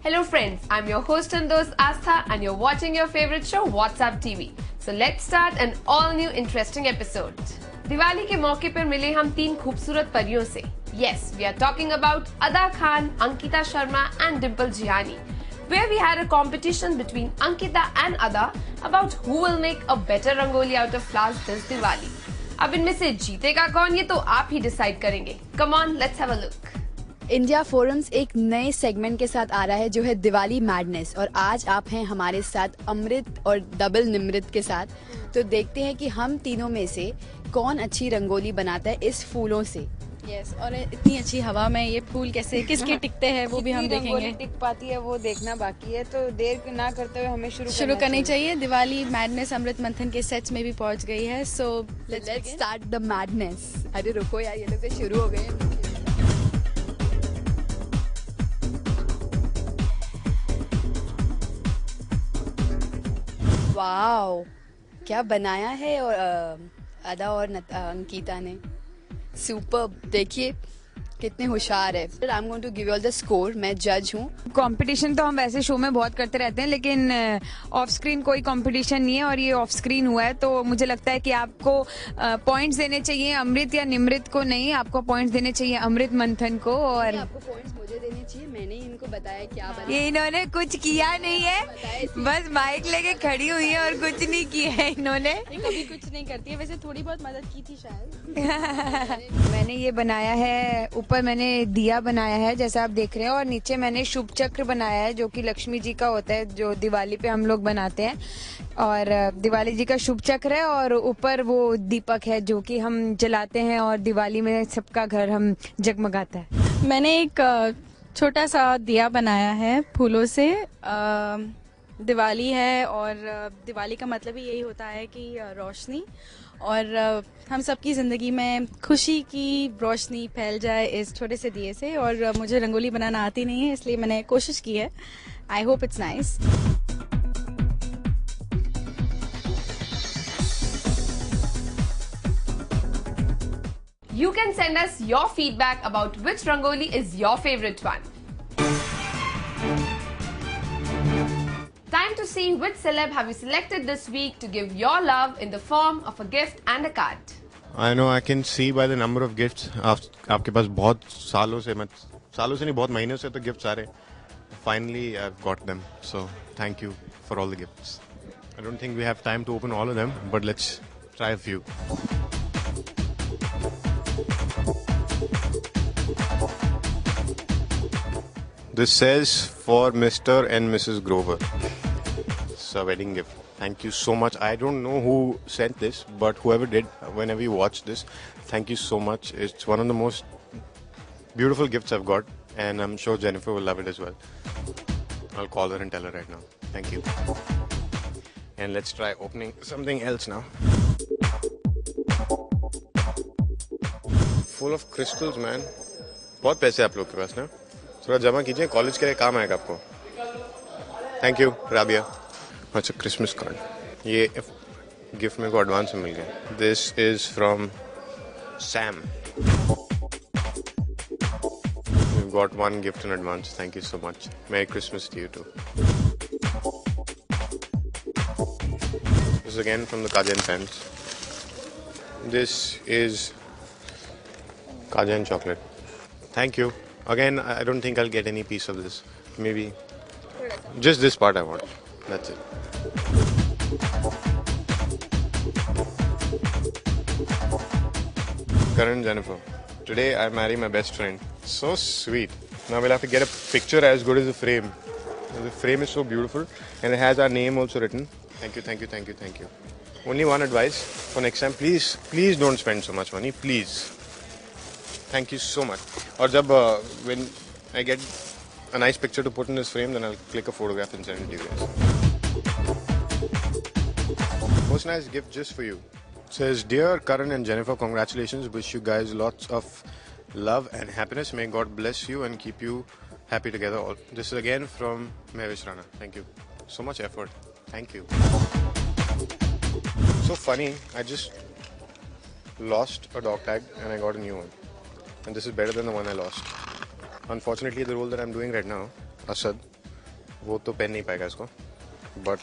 Hello friends, I'm your host and host Astha and you're watching your favorite show WhatsApp TV. So let's start an all new interesting episode. Diwali के मौके पर मिले हम तीन खूबसूरत परियों से. Yes, we are talking about Ada Khan, Ankita Sharma and Dimple Jiani, where we had a competition between Ankita and Ada about who will make a better rangoli out of flowers this Diwali. अब इनमें से जीतेगा कौन ये तो आप ही decide करेंगे. Come on, let's have a look. India forums एक नए सेगमेंट के साथ आ रहा है जो है दिवाली मैडनेस, और आज आप हैं हमारे साथ अमृत और डबल निमृत के साथ. तो देखते हैं कि हम तीनों में से कौन अच्छी रंगोली बनाता है इस फूलों से. यस, और इतनी अच्छी हवा में ये फूल कैसे किसके टिकते हैं वो भी हम देखेंगे. टिक पाती है वो देखना बाकी है, तो देर ना करते हुए हमें शुरू करनी चाहिए. दिवाली मैडनेस अमृत मंथन के सेट्स में भी पहुंच गई है. So let's start the madness. अरे रुको यार, ये लोग तो शुरू हो गए. वाओ, क्या बनाया है और अदा और अंकिता ने. सुपर. देखिए कितने होशियार है. I am going to give you all the score. मैं जज हूँ. कंपटीशन तो हम वैसे शो में बहुत करते रहते हैं, लेकिन ऑफ स्क्रीन कोई कंपटीशन नहीं है और ये ऑफ स्क्रीन हुआ है, तो मुझे लगता है कि आपको पॉइंट्स देने चाहिए अमृत या निमृत को नहीं. आपको पॉइंट्स देने चाहिए अमृत मंथन को. और आपको पॉइंट्स मुझे देने चाहिए. मैंने इनको बताया क्या बनाया. ये इन्होंने कुछ किया नहीं है, बस माइक लेके खड़ी हुई है और कुछ नहीं किया है इन्होंने. कभी कुछ नहीं करती है, वैसे थोड़ी बहुत मदद की थी शायद. मैंने ये बनाया है, ऊपर मैंने दिया बनाया है जैसा आप देख रहे हैं, और नीचे मैंने शुभ चक्र बनाया है जो कि लक्ष्मी जी का होता है, जो दिवाली पे हम लोग बनाते हैं. और दिवाली जी का शुभ चक्र है और ऊपर वो दीपक है जो कि हम जलाते हैं और दिवाली में सबका घर हम जगमगाता है. मैंने एक छोटा सा दिया बनाया है फूलों से. दिवाली है और दिवाली का मतलब ही यही होता है कि रोशनी, और हम सबकी ज़िंदगी में खुशी की रोशनी फैल जाए इस छोटे से दिए से. और मुझे रंगोली बनाना आती नहीं है, इसलिए मैंने कोशिश की है. I hope it's nice. You can send us your feedback about which rangoli is your favorite one. Time to see which celeb have you selected this week to give your love in the form of a gift and a card. I know, I can see by the number of gifts. आपके पास बहुत सालों से नहीं, बहुत महीनों से तो gifts आ रहे. Finally, I've got them. So thank you for all the gifts. I don't think we have time to open all of them, but let's try a few. This says for Mr. and Mrs. Grover. It's a wedding gift. Thank you so much. I don't know who sent this, but whoever did, whenever you watch this, thank you so much. It's one of the most beautiful gifts I've got, and I'm sure Jennifer will love it as well. I'll call her and tell her right now. Thank you. And let's try opening something else now. Full of crystals, man. बहुत पैसे आप लोग के पास ना. थोड़ा जमा कीजिए, college के लिए काम आएगा आपको. Thank you Rabia. अच्छा, क्रिसमस कार्ड. ये गिफ्ट मेरे को एडवांस में मिल गया. This is from Sam. You got one gift in advance. Thank you so much. Merry Christmas to you too. This again from the Cajun fans. This is Cajun chocolate. Thank you. Again, I don't think I'll get any piece of this. Maybe just this part I want. That's it. Karan, Jennifer. Today I marry my best friend. So sweet. Now we'll have to get a picture as good as the frame. The frame is so beautiful and it has our name also written. Thank you, thank you, thank you, thank you. Only one advice for next time. Please don't spend so much money. Please. Thank you so much. और जब when I get a nice picture to put in this frame, then I'll click a photograph and send it to you guys. Most nice gift just for you. It says, Dear Karan and Jennifer, congratulations. Wish you guys lots of love and happiness. May God bless you and keep you happy together. This is again from Mehvish Rana. Thank you. So much effort. Thank you. So funny. I just lost a dog tag and I got a new one. And this is better than the one I lost. Unfortunately, the role that I'm doing right now, Asad, वो तो पहन नहीं पाएगा इसको, but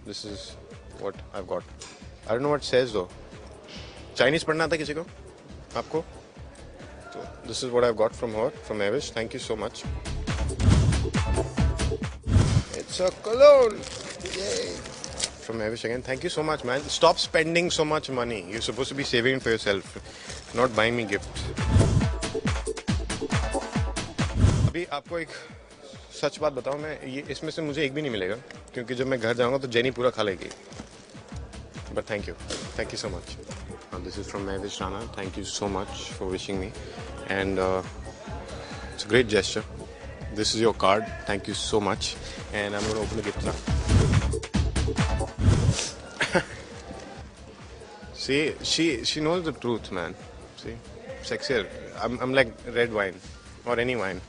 this is what I've got. I don't know what it says though. Chinese पढ़ना आता किसी को? आपको? So this is what I've got from her, from Avish. Thank you so much. It's a cologne. Yay! From Avish again. Thank you so much, man. Stop spending so much money. You're supposed to be saving it for yourself, not buying me gifts. अभी आपको एक सच बात बताऊं, मैं ये इसमें से मुझे एक भी नहीं मिलेगा, क्योंकि जब मैं घर जाऊंगा तो जेनी पूरा खा लेगी. But thank you so much. This is from Avish Rana. Thank you so much for wishing me, and it's a great gesture. This is your card. Thank you so much, and I'm going to open the gift now. See, she knows the truth, man. See, sexier. I'm like red wine or any wine.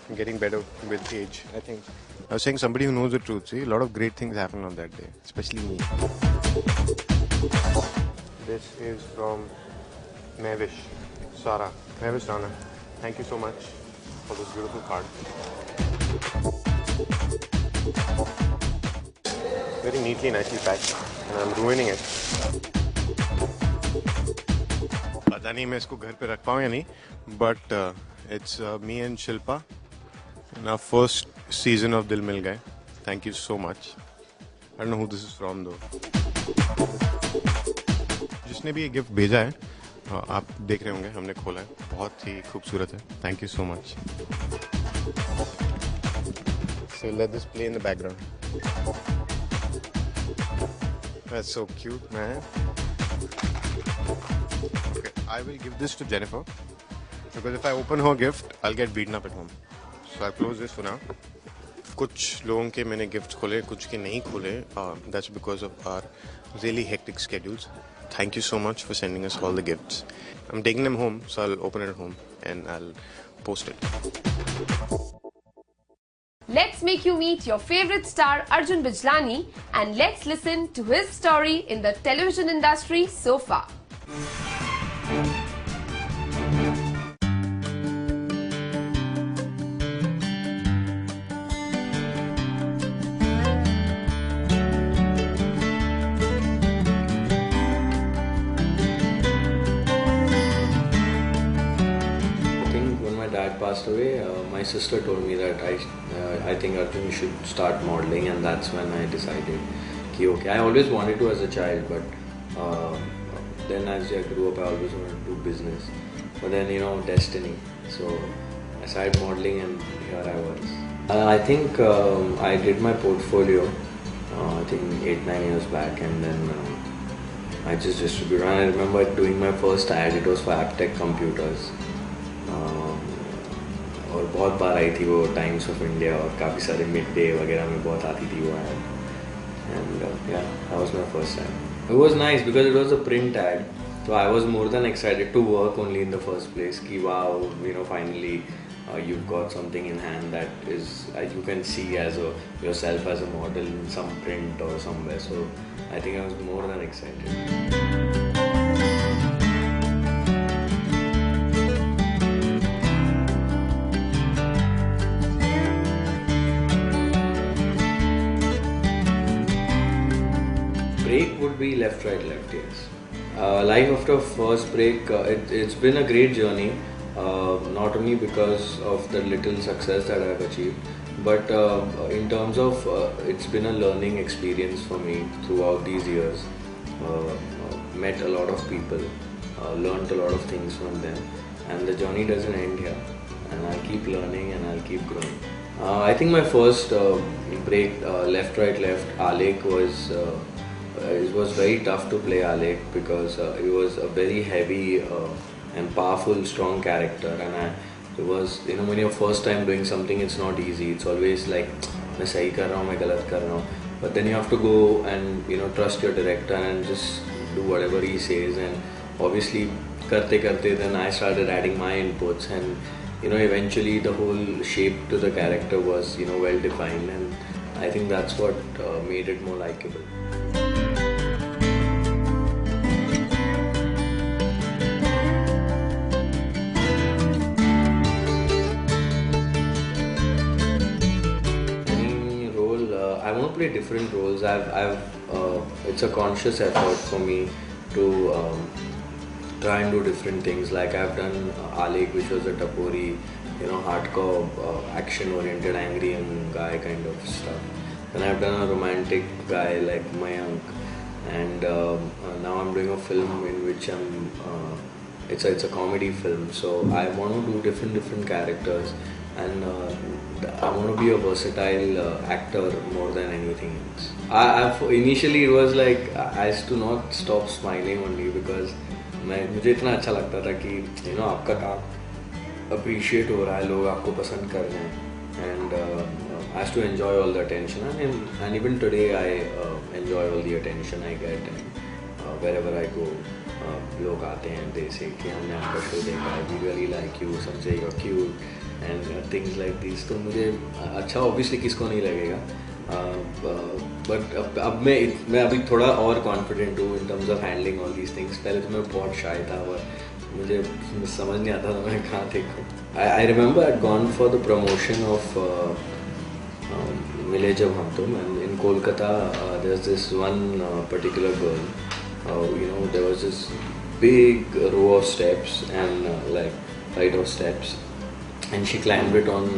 I'm getting better with age, I think. I was saying somebody who knows the truth. See, a lot of great things happen on that day, especially me. This is from Mavish Sara. Mavish Rana. Thank you so much for this beautiful card. Very neatly, nicely packed, and I'm ruining it. पता नहीं मैं इसको घर पे रख पाऊँ या नहीं, but it's me and Shilpa in our first season of Dil Mil Gaye. Thank you so much. I don't know who this is from though. जिसने भी ये गिफ्ट भेजा है, आप देख रहे होंगे, हमने खोला है, बहुत ही खूबसूरत है. Thank you so much. So let this play in the background. That's so cute, man. Okay, I will give this to Jennifer because if I open her gift, I'll get beaten up at home. So I close this for now. कुछ लोगों के मैंने gift खोले, कुछ के नहीं खोले. That's because of our really hectic schedules. Thank you so much for sending us all the gifts. I'm taking them home, so I'll open it at home and I'll post it. Let's make you meet your favorite star Arjun Bijlani, and let's listen to his story in the television industry so far. Dad passed away, my sister told me that I think Arjun should start modeling, and that's when I decided कि okay. I always wanted to as a child, but then as I grew up I always wanted to do business, but then destiny, so I started modeling and here I was. I think I did my portfolio I think 8-9 years back, and then I just distributed. I remember doing my first ad, it was for Aptech Computers. और बहुत बार आई थी वो times of India और काफ़ी सारे mid day वगैरह में बहुत आती थी वो ad. And yeah, that was my first ad. It was nice because it was a print ad, so I was more than excited to work only in the first place. Ki wow, finally you've got something in hand that is you can see as yourself as a model in some print or somewhere. So I think I was more than excited. Break would be left, right, left, yes. Life after first break, it's been a great journey, not only because of the little success that I've achieved, but in terms of it's been a learning experience for me throughout these years. Met a lot of people, learned a lot of things from them, and the journey doesn't end here, and I'll keep learning and I'll keep growing. I think my first break, left, right, left, Alek was... it was very tough to play Alek because he was a very heavy and powerful, strong character, and it was when you're first time doing something, it's not easy. It's always like मैं सही कर रहा हूँ, मैं गलत कर रहा हूँ, but then you have to go and trust your director and just do whatever he says, and obviously करते करते then I started adding my inputs, and eventually the whole shape to the character was well defined, and I think that's what made it more likable. want to play different roles. It's a conscious effort for me to try and do different things. Like I've done Alek, which was a Tapori, hardcore, action-oriented, angry young guy kind of stuff. Then I've done a romantic guy like Mayank, and now I'm doing a film in which it's a comedy film. So I want to do different characters, and I want to be a versatile actor more than anything else. Initially it was like I used to not stop smiling only because मुझे इतना अच्छा लगता था कि आपका काम appreciate हो रहा है, लोग आपको पसंद कर रहे हैं, and I used to enjoy all the attention, and even today I enjoy all the attention I get, and wherever I go लोग आते हैं, they say कि हमने आपका शो देखा है, we really like you, some say you're cute and things like this. तो मुझे अच्छा obviously किसको नहीं लगेगा, बट अब मैं अभी थोड़ा और कॉन्फिडेंट हूँ in terms of handling all these things. पहले तो मैं बहुत shy था और मुझे समझ नहीं आता था मैं कहाँ देखूँ. I remember I'd gone for the promotion of मिले जब हम तुम, and in Kolkata there's this one particular girl, there was this big row of steps and like flight of steps, and she climbed it on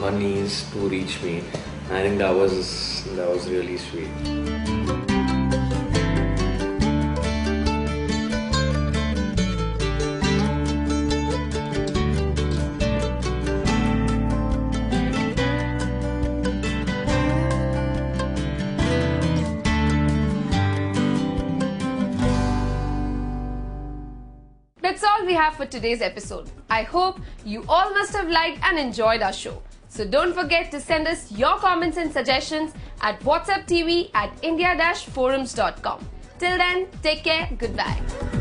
her knees to reach me. I think that was really sweet. That's all we have for today's episode. I hope you all must have liked and enjoyed our show. So don't forget to send us your comments and suggestions at WhatsApp TV at india-forums.com. Till then, take care. Goodbye.